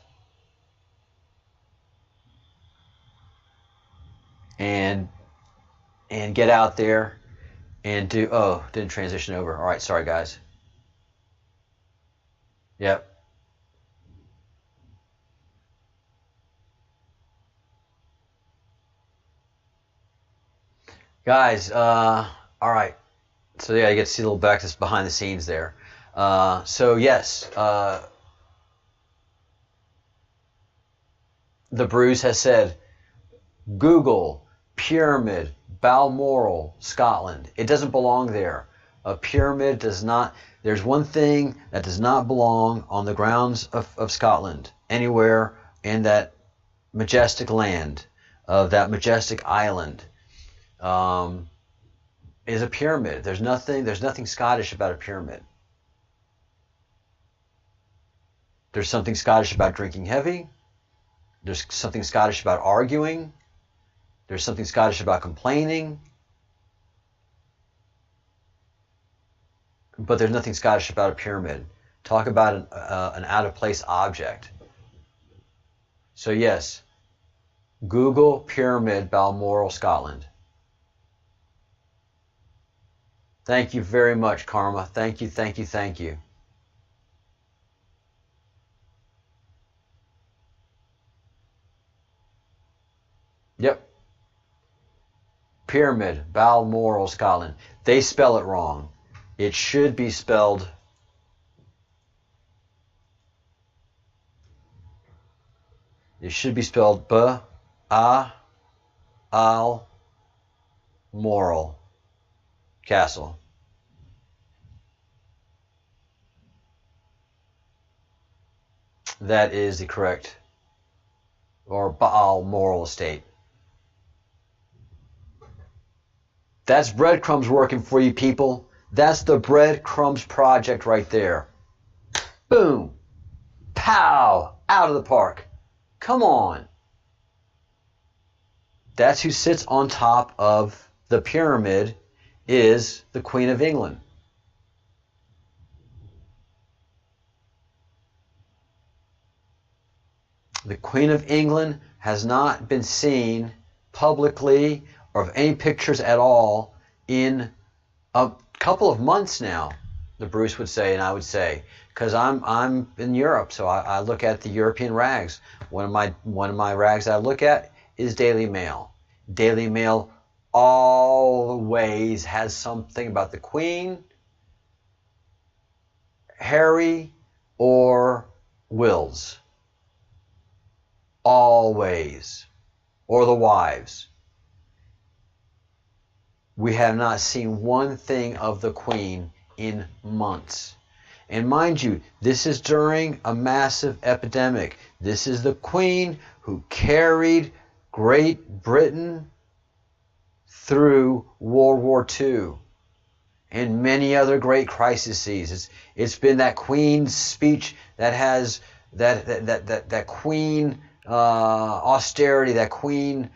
S1: And get out there and do, oh, didn't transition over. All right, sorry guys. Yep. Guys, all right. So yeah, you get to see a little back this behind the scenes there. So yes, the Bruce has said, Google pyramid, Balmoral, Scotland. It doesn't belong there. A pyramid does not, there's one thing that does not belong on the grounds of Scotland, anywhere in that majestic land, of that majestic island, is a pyramid. There's nothing Scottish about a pyramid. There's something Scottish about drinking heavy. There's something Scottish about arguing. There's something Scottish about complaining. But there's nothing Scottish about a pyramid. Talk about an out-of-place object. So yes, Google pyramid, Balmoral, Scotland. Thank you very much, Karma. Thank you, thank you, thank you. Yep. Pyramid, Balmoral, Scotland. They spell it wrong. It should be spelled B-A-A-L-M-O-R-A-L. Balmoral Castle. That is the correct, or Balmoral estate. That's breadcrumbs working for you people. That's the breadcrumbs project right there. Boom. Pow. Out of the park. Come on. That's who sits on top of the pyramid, is the Queen of England. The Queen of England has not been seen publicly or of any pictures at all in a couple of months now, the Bruce would say, and I would say, because I'm in Europe, so I look at the European rags. One of my rags I look at is Daily Mail. Daily Mail always has something about the Queen, Harry, or Wills. Always. Or the wives. We have not seen one thing of the Queen in months. And mind you, this is during a massive epidemic. This is the Queen who carried Great Britain through World War II and many other great crises. It's been that Queen's speech that has that Queen austerity, that Queen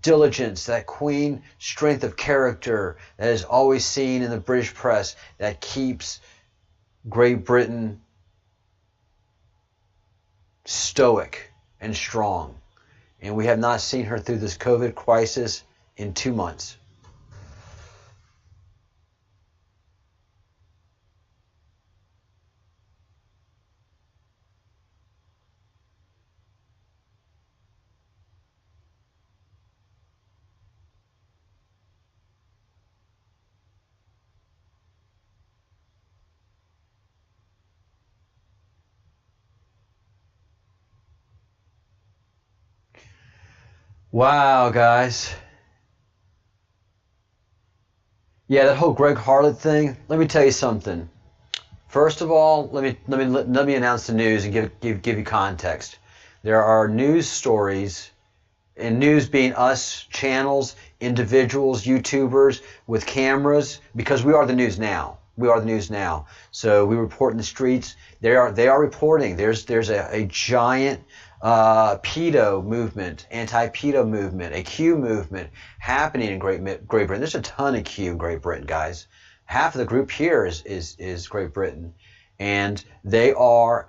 S1: diligence, that Queen strength of character that is always seen in the British press that keeps Great Britain stoic and strong. And we have not seen her through this COVID crisis in 2 months. Wow, guys. Yeah, that whole Greg Harlot thing. Let me tell you something. First of all, let me announce the news and give you context. There are news stories, and news being us, channels, individuals, YouTubers with cameras, because we are the news now. We are the news now. So we report in the streets. They are reporting. There's a giant pedo movement, anti-pedo movement, a Q movement happening in Great Britain. There's a ton of Q in Great Britain, guys. Half of the group here is Great Britain, and they are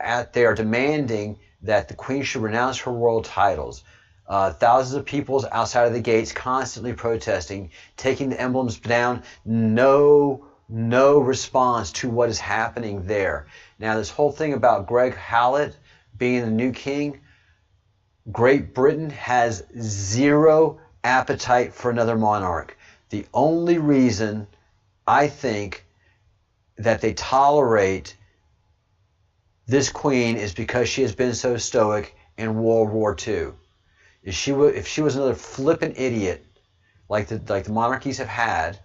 S1: demanding that the Queen should renounce her royal titles. Thousands of people outside of the gates constantly protesting, taking the emblems down. No response to what is happening there. Now, this whole thing about Greg Hallett being the new king, Great Britain has zero appetite for another monarch. The only reason I think that they tolerate this queen is because she has been so stoic in World War II. If she was another flippant idiot like the monarchies have had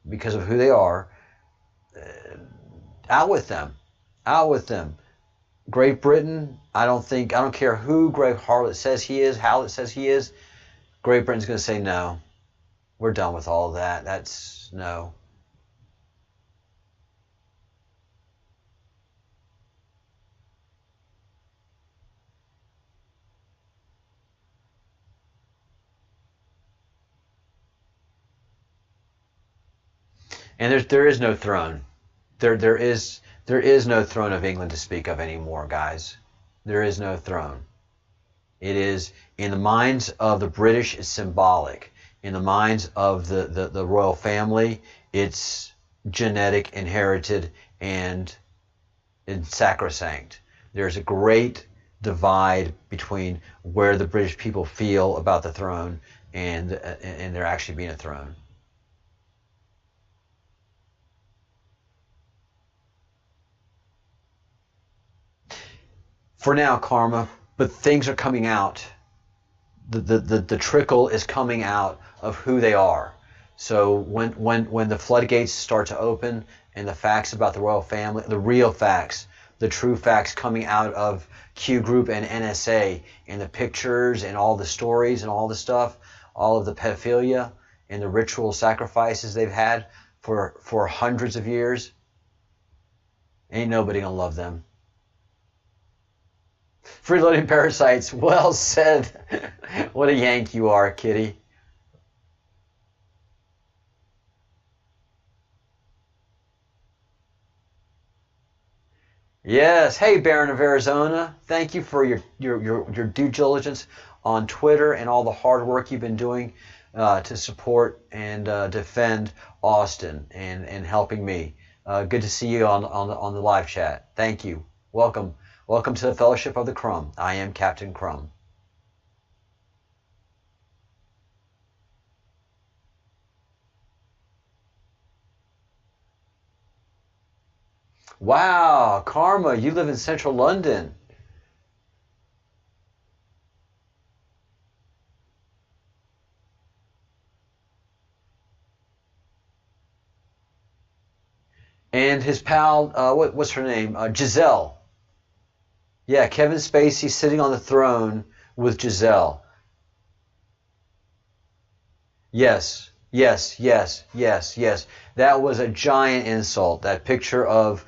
S1: because of who they are, out with them. Out with them. Great Britain, I don't care who Greg Hallett says he is, Great Britain's going to say no. We're done with all of that. That's no. And there is no throne. There is no throne of England to speak of anymore, guys. There is no throne. It is, in the minds of the British, it's symbolic. In the minds of the royal family, it's genetic, inherited, and sacrosanct. There's a great divide between where the British people feel about the throne and there actually being a throne. For now, karma, but things are coming out. The trickle is coming out of who they are. So when the floodgates start to open and the facts about the royal family, the real facts, the true facts coming out of Q Group and NSA, and the pictures and all the stories and all the stuff, all of the pedophilia and the ritual sacrifices they've had for hundreds of years, ain't nobody gonna love them. Freeloading parasites, well said. What a yank you are, kitty. Yes. Hey, Baron of Arizona. Thank you for your due diligence on Twitter and all the hard work you've been doing to support and defend Austin and helping me. Good to see you on the live chat. Thank you. Welcome. Welcome to the Fellowship of the Crumb. I am Captain Crumb. Wow, Karma, you live in central London. And his pal, what's her name? Giselle. Yeah, Kevin Spacey sitting on the throne with Giselle. Yes, yes, yes, yes, yes. That was a giant insult. That picture of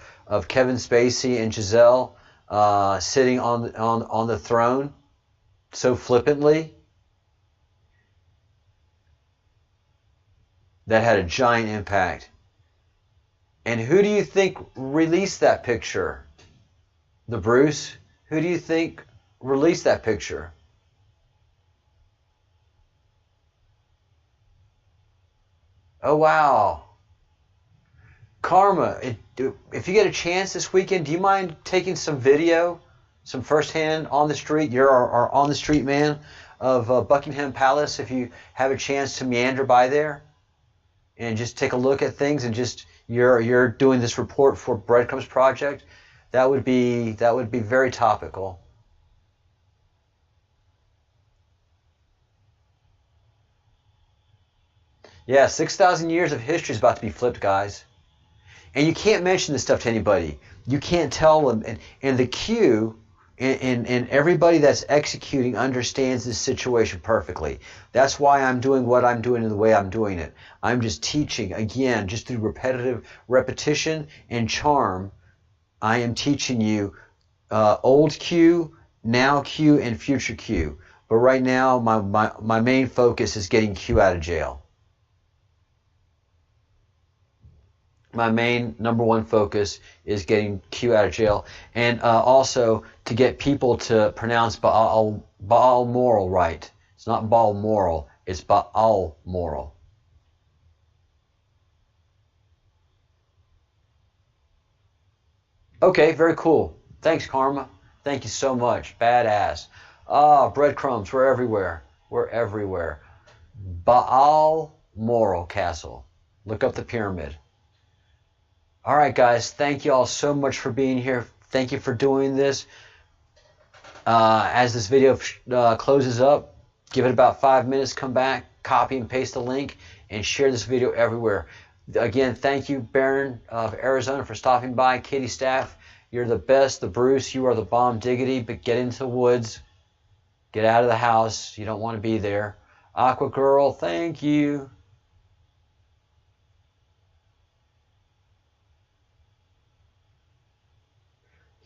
S1: Kevin Spacey and Giselle sitting on the throne so flippantly. That had a giant impact. And who do you think released that picture? The Bruce? Who do you think released that picture? Oh, wow. Karma, if you get a chance this weekend, do you mind taking some video, some firsthand on the street? You're our on the street man of Buckingham Palace. If you have a chance to meander by there and just take a look at things, and just you're doing this report for Breadcrumbs Project, that would be very topical. Yeah, 6,000 years of history is about to be flipped, guys. And you can't mention this stuff to anybody. You can't tell them. And the Q and everybody that's executing understands this situation perfectly. That's why I'm doing what I'm doing and the way I'm doing it. I'm just teaching, again, just through repetition and charm. I am teaching you old Q, now Q, and future Q. But right now, my main focus is getting Q out of jail. My main number one focus is getting Q out of jail, and also to get people to pronounce Baal moral right. It's not Baal moral, it's Baal moral. Okay, very cool. Thanks, Karma. Thank you so much. Badass. Breadcrumbs, we're everywhere. We're everywhere. Baal moral castle. Look up the pyramid. All right, guys, thank you all so much for being here. Thank you for doing this. As this video closes up, give it about 5 minutes, come back, copy and paste the link, and share this video everywhere. Again, thank you, Baron of Arizona, for stopping by. Katie Staff, you're the best. The Bruce, you are the bomb diggity, but get into the woods. Get out of the house. You don't want to be there. Aqua Girl, thank you.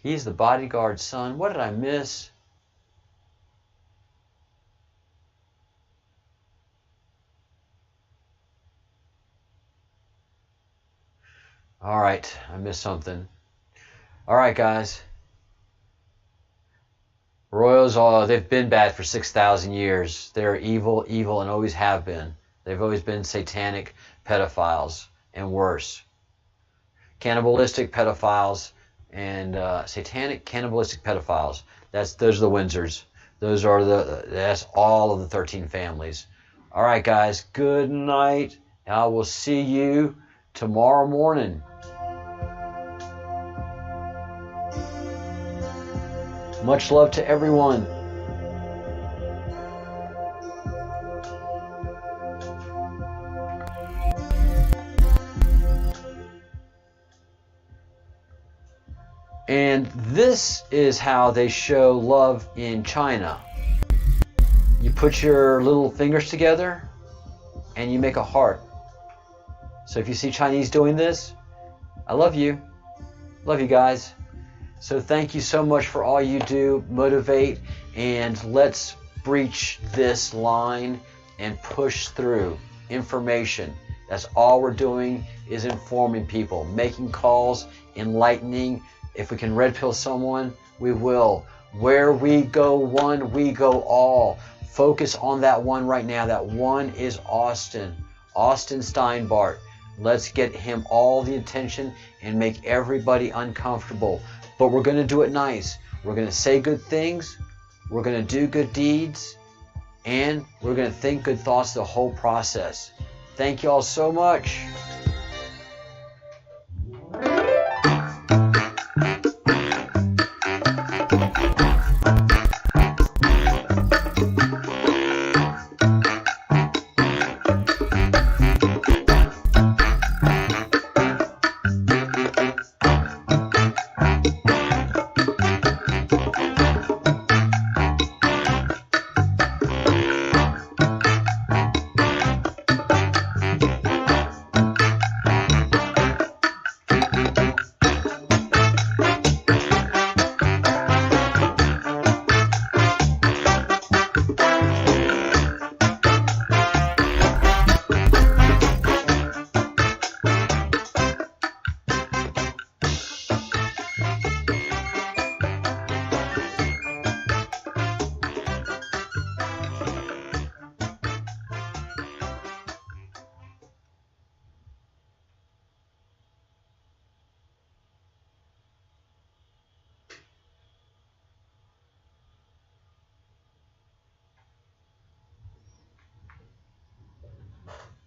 S1: He's the bodyguard's son. What did I miss? All right, I missed something. All right, guys. Royals, they've been bad for 6,000 years. They're evil, evil, and always have been. They've always been satanic pedophiles and worse. Cannibalistic pedophiles and satanic cannibalistic pedophiles. Those are the Windsors. That's all of the 13 families. All right, guys. Good night. I will see you tomorrow morning. Much love to everyone. And this is how they show love in China. You put your little fingers together and you make a heart. So if you see Chinese doing this, I love you. Love you guys. So thank you so much for all you do. Motivate, and let's breach this line and push through information. That's all we're doing, is informing people, making calls, enlightening. If we can red pill someone, we will. Where we go one, we go all. Focus on that one right now. That one is Austin Steinbart. Let's get him all the attention and make everybody uncomfortable. But we're going to do it nice. We're going to say good things. We're going to do good deeds. And we're going to think good thoughts the whole process. Thank you all so much.